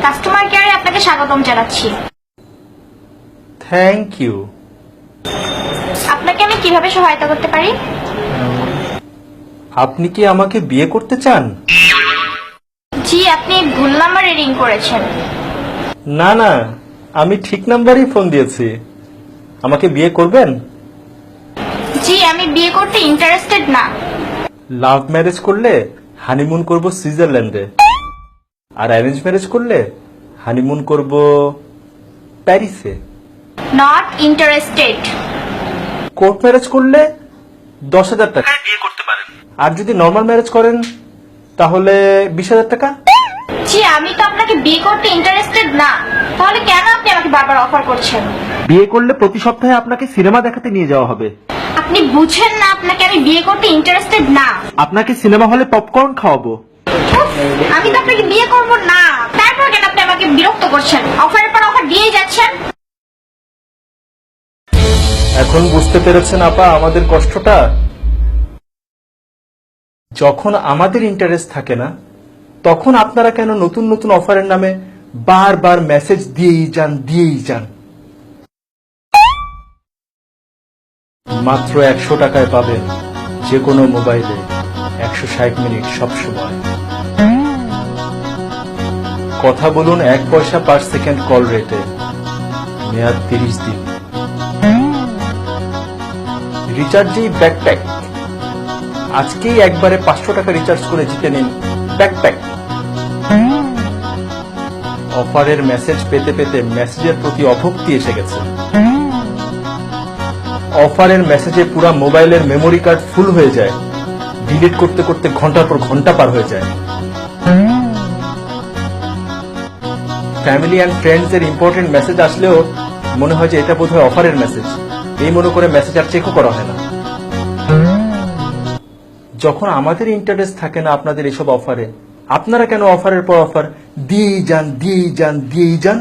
Customer কেয়ারে আপনাকে স্বাগতম জানাচ্ছি। Thank you. আপনাকে আমি কিভাবে সহায়তা করতে পারি? আপনি কি আমাকে বিয়ে করতে চান? জি, আপনি ভুল নাম্বারে রিং করেছেন। না না, আমি ঠিক নাম্বারেই ফোন দিয়েছি। আমাকে বিয়ে করবেন? জি, আমি বিয়ে করতে ইন্টারেস্টেড না। লাভ ম্যারেজ করলে হানিমুন করব সুইজারল্যান্ডে, আর অ্যারেঞ্জ ম্যারেজ করলে হানিমুন করব প্যারিসে। Not interested. কোর্ট ম্যারেজ করলে 10,000 টাকা বিয়ে করতে পারেন, আর যদি নর্মাল ম্যারেজ করেন তাহলে 20,000 টাকা। জি, আমি তো আপনাকে বিয়ে করতে ইন্টারেস্টেড না, তাহলে কেন আপনি আমাকে বারবার অফার করছেন? বিয়ে করলে প্রতি সপ্তাহে আপনাকে সিনেমা দেখাতে নিয়ে যাওয়া হবে। আপনি বুঝেন না আপনাকে আমি বিয়ে করতে ইন্টারেস্টেড না। আপনাকে সিনেমা হলে পপকর্ন খাওয়াবো। আমি তো আপনাকে বিয়ে করব না, তারপর কেন আপনি আমাকে বিরক্ত করছেন? অফারের পর অফার দিয়েই যাচ্ছেন। এখন বুঝতে পেরেছেন আপা আমাদের কষ্টটা? যখন আমাদের ইন্টারেস্ট থাকে না, তখন আপনারা কেন নতুন নতুন অফারের নামে বারবার মেসেজ দিয়েই যান। মাত্র 100 টাকায় পাবেন যে কোনো মোবাইলে 160 মিনিট সব সময়। কথা বলুন 1 পয়সা পার সেকেন্ড কল রেটে, মেয়াদ 30 দিন। রিচার্জেই ব্যাকপ্যাক। আজকেই একবারে 500 টাকা রিচার্জ করে জিতে নিন ব্যাকপ্যাক। অফারের মেসেজ পেতে পেতে মেসেজের প্রতি অভক্তি এসে গেছে। অফারের মেসেজে পুরা মোবাইলের মেমোরি কার্ড ফুল হয়ে যায়, ডিলিট করতে করতে ঘন্টার পর ঘন্টা পার হয়ে যায়। ফ্যামিলি অ্যান্ড ফ্রেন্ডস এর ইম্পর্টেন্ট মেসেজ আসলেও মনে হয় যে এটা বোধহয় অফারের মেসেজ, এই মনে করে মেসেজ আর চেকও করা হয় না। যখন আমাদের ইন্টারেস্ট থাকে না আপনাদের এসব অফারে, আপনারা কেন অফারের পর অফার দিয়েই যান?